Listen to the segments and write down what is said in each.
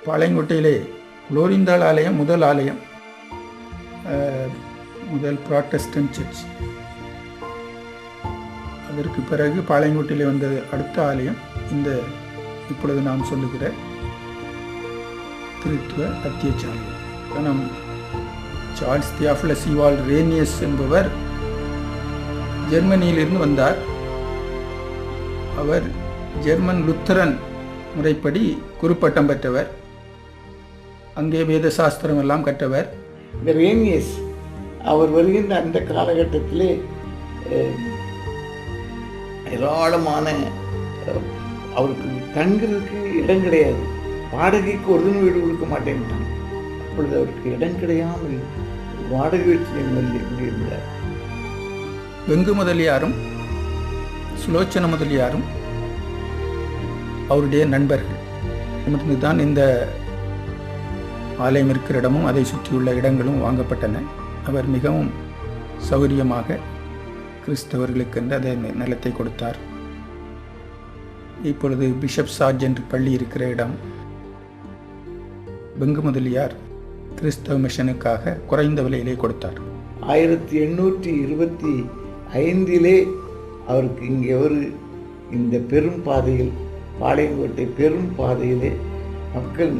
பாளையங்கோட்டையிலே குளோரிந்தாள் ஆலயம் முதல் ஆலயம், முதல் ப்ராட்டஸ்டன்ட் சர்ச். அதற்கு பிறகு பாளையங்கோட்டையிலே வந்த அடுத்த ஆலயம் இந்த இப்பொழுது நாம் சொல்லுகிற திருத்துவ அத்தியட்சாலயம். நம் சார்ல்ஸ் தியோஃபிலஸ் ஈவால் ரேனியஸ் என்பவர் ஜெர்மனியிலிருந்து வந்தார். அவர் ஜெர்மன் லுத்தரன் முறைப்படி குருப்பட்டம் பெற்றவர். அங்கே வேத சாஸ்திரம் எல்லாம் கற்றவர். இந்த ரேனியஸ் அவர் வருகின்ற அந்த காலகட்டத்திலே ஏராளமான அவருக்கு தங்குறதுக்கு இடம் கிடையாது. வாடகைக்கு ஒரு தினம் வீடு கொடுக்க மாட்டேன்ட்டான். அப்பொழுது அவருக்கு இடம் கிடையாமல் வாடகை வீட்டில் குடியிருந்தார். வெங்கு முதலியாரும் சுலோச்சன முதலியாரும் அவருடைய நண்பர்கள். தான் இந்த ஆலயம் இருக்கிற இடமும் அதை சுற்றியுள்ள இடங்களும் வாங்கப்பட்டன. அவர் மிகவும் சௌகரியமாக கிறிஸ்தவர்களுக்கு அந்த நிலத்தை கொடுத்தார். இப்பொழுது பிஷப் சார்ஜென்ட் பள்ளி இருக்கிற இடம் வெங்கு முதலியார் கிறிஸ்தவ மிஷனுக்காக குறைந்த விலையிலே கொடுத்தார். 1825 அவருக்கு இங்கே ஒரு இந்த பெரும் பாதையில், பாளையங்கோட்டை பெரும் பாதையிலே மக்கள்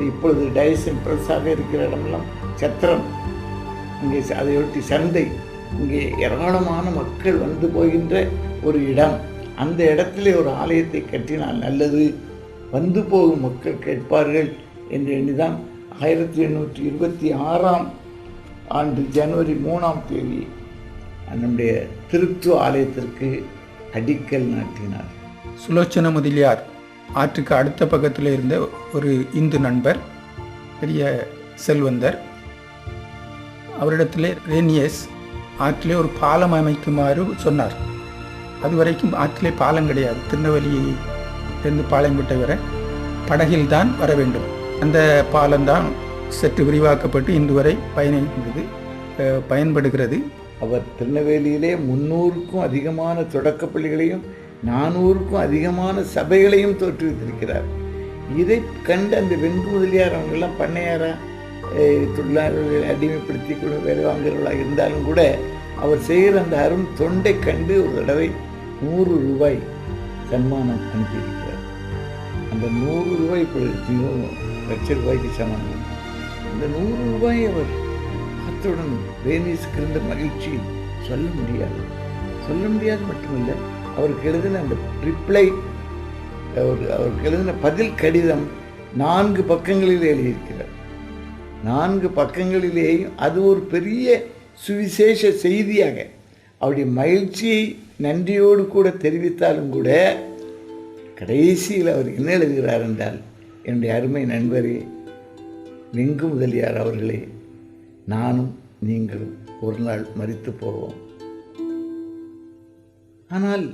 இப்பொழுது டைசன் பிரஸாக இருக்கிற இடமெல்லாம் சத்திரம், இங்கே அதையொட்டி சந்தை, இங்கே ஏராளமான மக்கள் வந்து போகின்ற ஒரு இடம். அந்த இடத்திலே ஒரு ஆலயத்தை கட்டினால் நல்லது, வந்து போகும் மக்கள் கேட்பார்கள் என்று எண்ணிதான் 1826 ஆண்டு ஜனவரி 3 நம்முடைய திருத்துவ ஆலயத்திற்கு அடிக்கல் நாட்டினார். சுலோச்சன முதலியார் ஆற்றுக்கு அடுத்த பக்கத்தில் இருந்த ஒரு இந்து நண்பர், பெரிய செல்வந்தர். அவரிடத்திலே ரேனியஸ் ஆற்றிலே ஒரு பாலம் அமைக்குமாறு சொன்னார். அதுவரைக்கும் ஆற்றிலே பாலம் கிடையாது. திருநெல்வேலியிலிருந்து பாளையங்கோட்டை வரை படகில் தான் வர வேண்டும். அந்த பாலம்தான் சற்று விரிவாக்கப்பட்டு இன்று வரை பயன்படுகிறது. அவர் திருநெல்வேலியிலே 300க்கும் அதிகமான தொடக்க பள்ளிகளையும் 400க்கும் அதிகமான சபைகளையும் தோற்றுவித்திருக்கிறார். இதை கண்டு அந்த வெங்கு முதலியார் அவங்கெல்லாம் பண்ணையாரா தொழிலாளர்களை அடிமைப்படுத்தி கூட வேலை வாங்குறவர்களாக இருந்தாலும் கூட அவர் செய்கிற அந்த அரும் தொண்டை கண்டு ஒரு தடவை 100 ரூபாய் சன்மானம் அனுப்பியிருக்கிறார். அந்த 100 ரூபாய் இப்பொழுது 1,00,000 சமானம். அந்த 100 ரூபாய் அவர் அத்துடன் ரேனியஸுக்கு இருந்த மகிழ்ச்சி சொல்ல முடியாது மட்டுமல்ல, அவருக்கு எழுதின அந்த ரிப்ளை, அவருக்கு எழுதின பதில் கடிதம் 4 பக்கங்களில் எழுதியிருக்கிறார். 4 பக்கங்களிலேயும் அது ஒரு பெரிய சுவிசேஷ செய்தியாக அவருடைய மகிழ்ச்சியை நன்றியோடு கூட தெரிவித்தாலும் கூட கடைசியில் அவர் என்ன எழுதுகிறார் என்றால், என்னுடைய அருமை நண்பரே வெங்கு முதலியார் அவர்களே, நானும் நீங்களும் ஒரு நாள் மரித்து போவோம். ஆனால்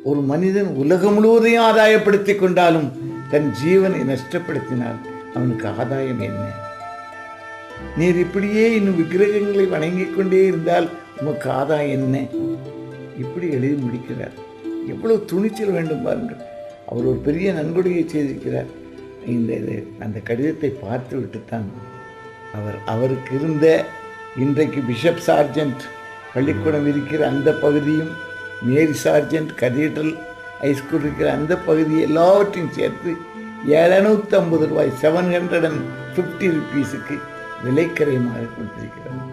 ஒரு மனிதன் உலகம் முழுவதையும் ஆதாயப்படுத்தி கொண்டாலும் தன் ஜீவனை நஷ்டப்படுத்தினால் அவனுக்கு ஆதாயம் என்ன? நீர் இப்படியே இன்னும் விக்கிரகங்களை வணங்கிக் கொண்டே இருந்தால் உமக்கு ஆதாயம் என்ன? இப்படி எழுதி முடிக்கிறார். எவ்வளவு துணிச்சல் வேண்டும் பாருங்கள். அவர் ஒரு பெரிய நன்கொடையை செய்திருக்கிறார். அந்த கடிதத்தை பார்த்து விட்டுத்தான் அவருக்கு இருந்த இன்றைக்கு பிஷப் சார்ஜென்ட் பள்ளிக்கூடம் இருக்கிற அந்த பகுதியும், மேரி சார்ஜென்ட் கதீட்ரல் ஹைஸ்கூல் இருக்கிற அந்த பகுதி எல்லாவற்றையும் சேர்த்து 750 ரூபாய் 750 ரூபீஸுக்கு விலைக்கரையமாக கொடுத்திருக்கிறார்.